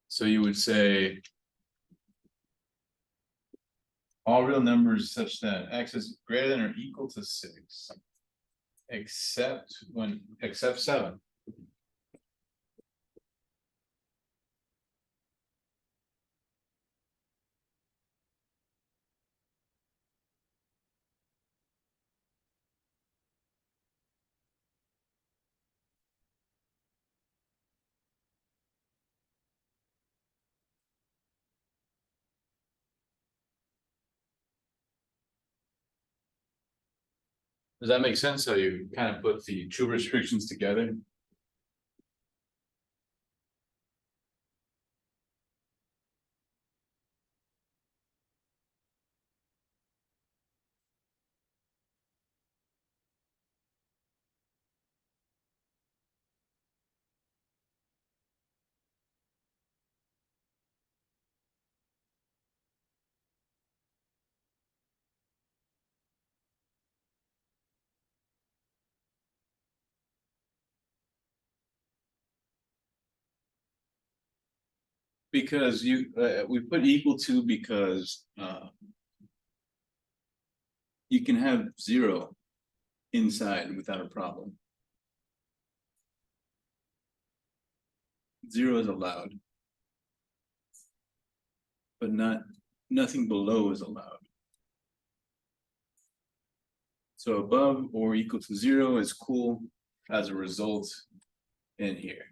So you would say all real numbers such that x is greater than or equal to 6, except 7. Does that make sense? How you kind of put the two restrictions together? Because we put equal to because you can have 0 inside without a problem. 0 is allowed, but nothing below is allowed. So above or equal to 0 is cool as a result in here.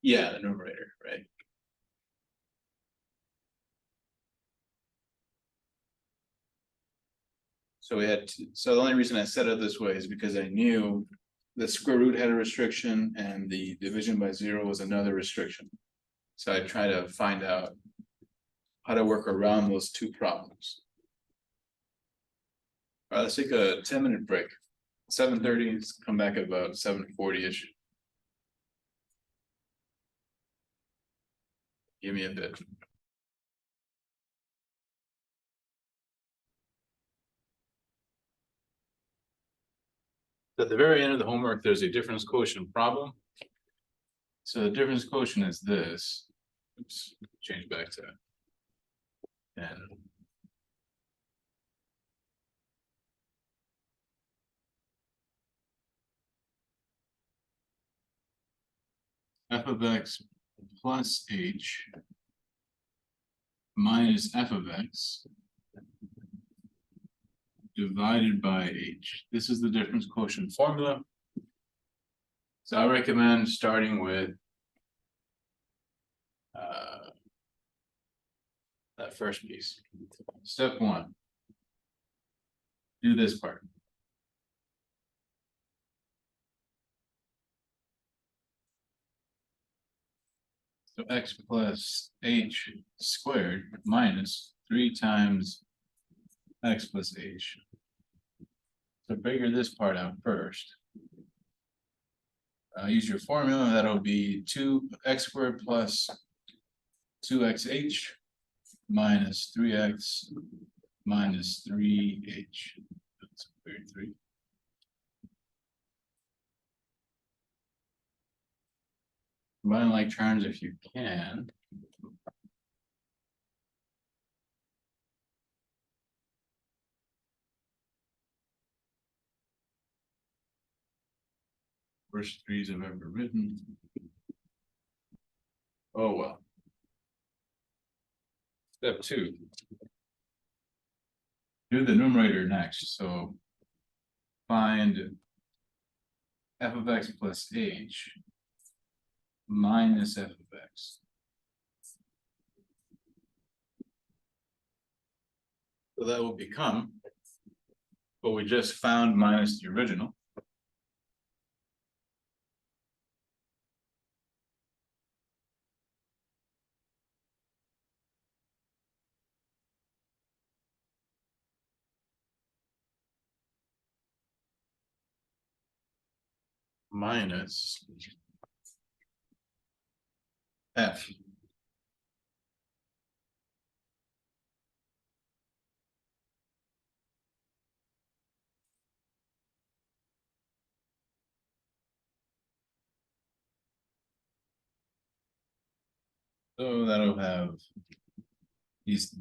Yeah, the numerator, right? So so the only reason I set it this way is because I knew the square root had a restriction and the division by 0 was another restriction. So I try to find out how to work around those two problems. All right, let's take a 10-minute break. 7:30, let's come back at about 7:40-ish. Give me a bit. At the very end of the homework, there's a difference quotient problem. So the difference quotient is this. Oops, change back to 10. f of x plus h minus f of x divided by h. This is the difference quotient formula. So I recommend starting with that first piece. Step one, do this part. So x plus h squared minus 3 times x plus h. So figure this part out first. Use your formula, that'll be 2x squared plus 2xh minus 3x minus 3h. That's weird, 3. Combine like terms if you can. Worst threes I've ever written. Oh well. Step 2. Do the numerator next. So find f of x plus h minus f of x. So that will become what we just found minus the original. Minus f. So that'll have these,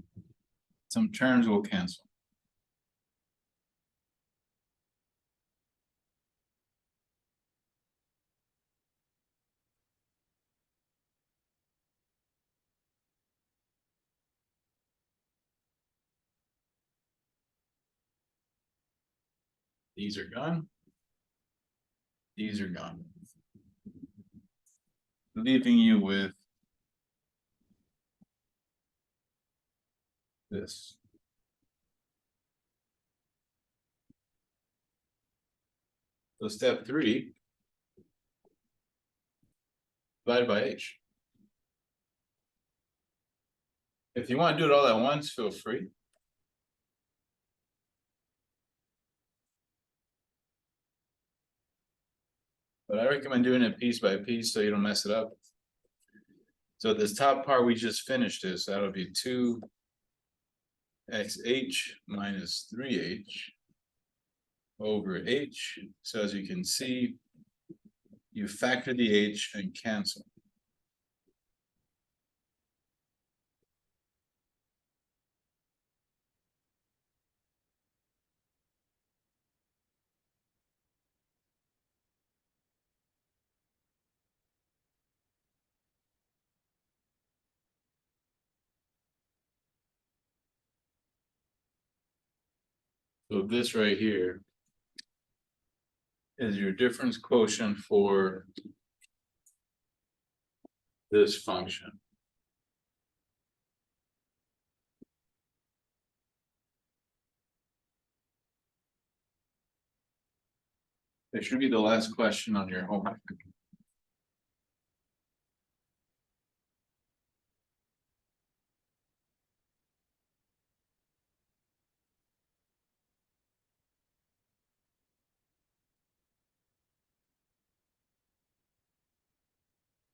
some terms will cancel. These are gone. These are gone. Leaving you with this. So step 3, divided by h. If you want to do it all at once, feel free. But I recommend doing it piece by piece so you don't mess it up. So this top part we just finished this, so that'll be 2xh minus 3h over h. So as you can see, you factor the h and cancel. So this right here is your difference quotient for this function. It should be the last question on your homework.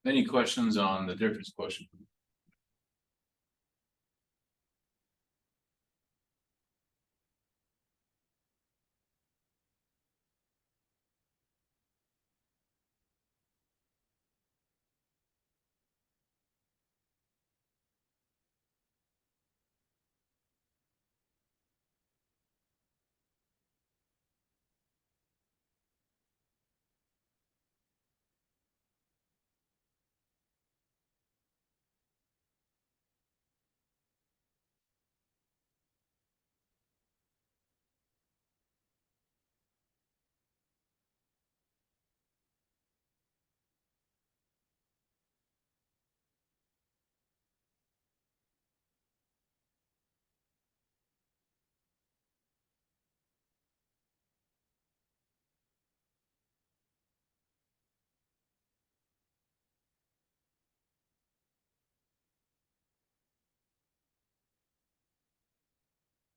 Any questions on the difference quotient?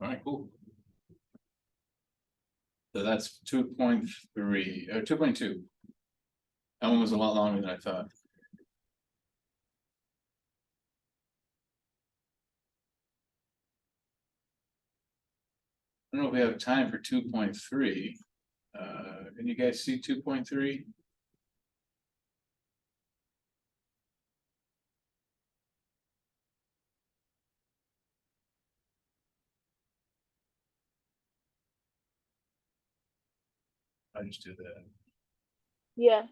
All right, cool. So that's 2.3 or 2.2. That one was a lot longer than I thought. I don't know if we have time for 2.3. Can you guys see 2.3? I just did that. Yeah.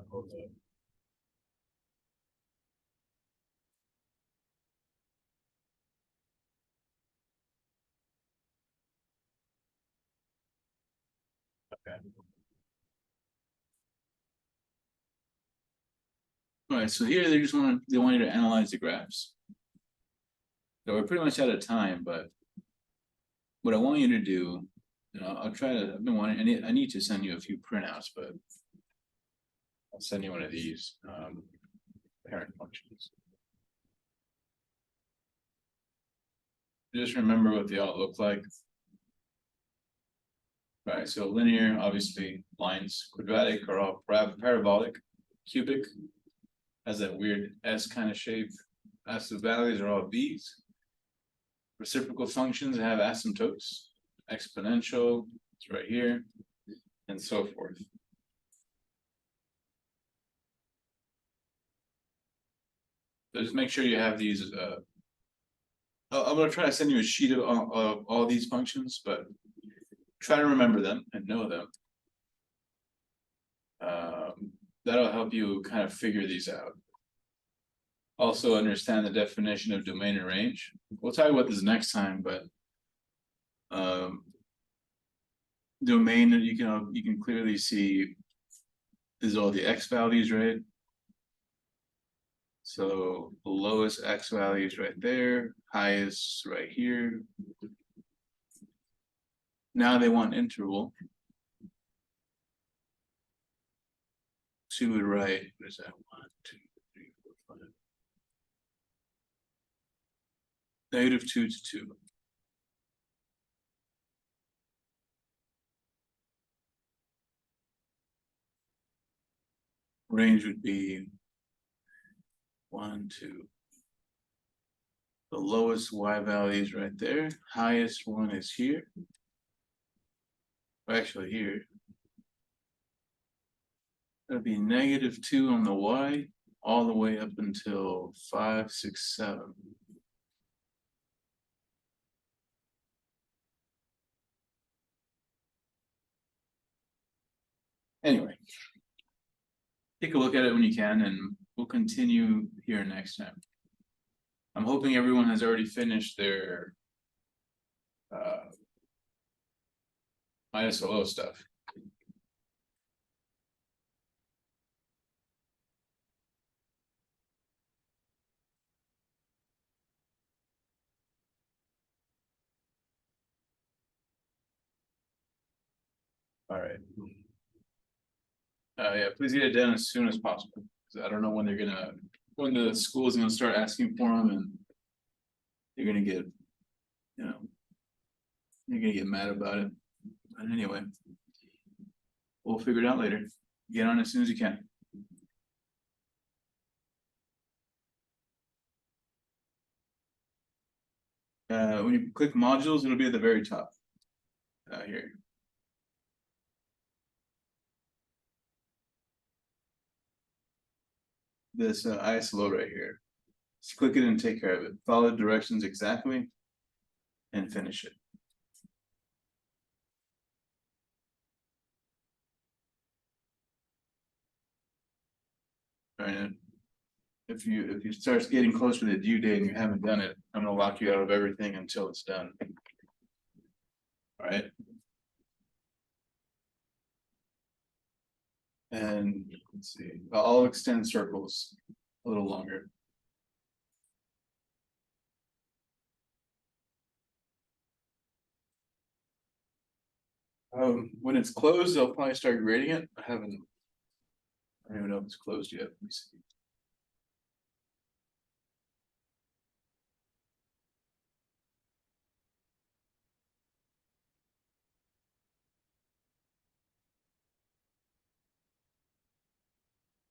Hold up. Okay. All right, so here they want you to analyze the graphs. So we're pretty much out of time, but what I want you to do, I'll try to. I've been wanting. I need to send you a few printouts, but I'll send you one of these parent functions. Just remember what they all look like. All right, so linear, obviously, lines, quadratic are all parabolic, cubic has that weird S kind of shape. Absolute values are all B's. Reciprocal functions have asymptotes, exponential, it's right here, and so forth. So just make sure you have these. I'm gonna try to send you a sheet of all these functions, but try to remember them and know them. That'll help you kind of figure these out. Also understand the definition of domain and range. We'll talk about this next time, but domain, you can clearly see is all the x values, right? So the lowest x values right there, highest right here. Now they want interval. So you would write, what is that? 1, 2, 3, 4, 5. -2 to 2. Range would be 1, 2. The lowest y value is right there. Highest one is here. Actually, here. That'd be -2 on the y, all the way up until 5, 6, 7. Anyway, take a look at it when you can, and we'll continue here next time. I'm hoping everyone has already finished their ISLO stuff. All right. Yeah, please get it done as soon as possible, because I don't know when the school is gonna start asking for them, and you're gonna get, you're gonna get mad about it. But anyway, we'll figure it out later. Get on as soon as you can. When you click modules, it'll be at the very top. Here. This ISLO right here. Just click it and take care of it. Follow the directions exactly and finish it. All right. If you start getting closer to the due date and you haven't done it, I'm gonna lock you out of everything until it's done. All right. And let's see, I'll extend circles a little longer. When it's closed, I'll probably start grading it. I haven't I don't even know if it's closed yet. Let me see.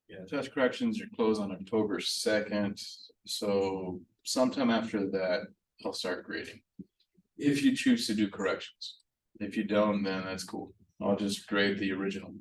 Yeah, test corrections are closed on October 2nd, so sometime after that, I'll start grading. If you choose to do corrections. If you don't, then that's cool. I'll just grade the original.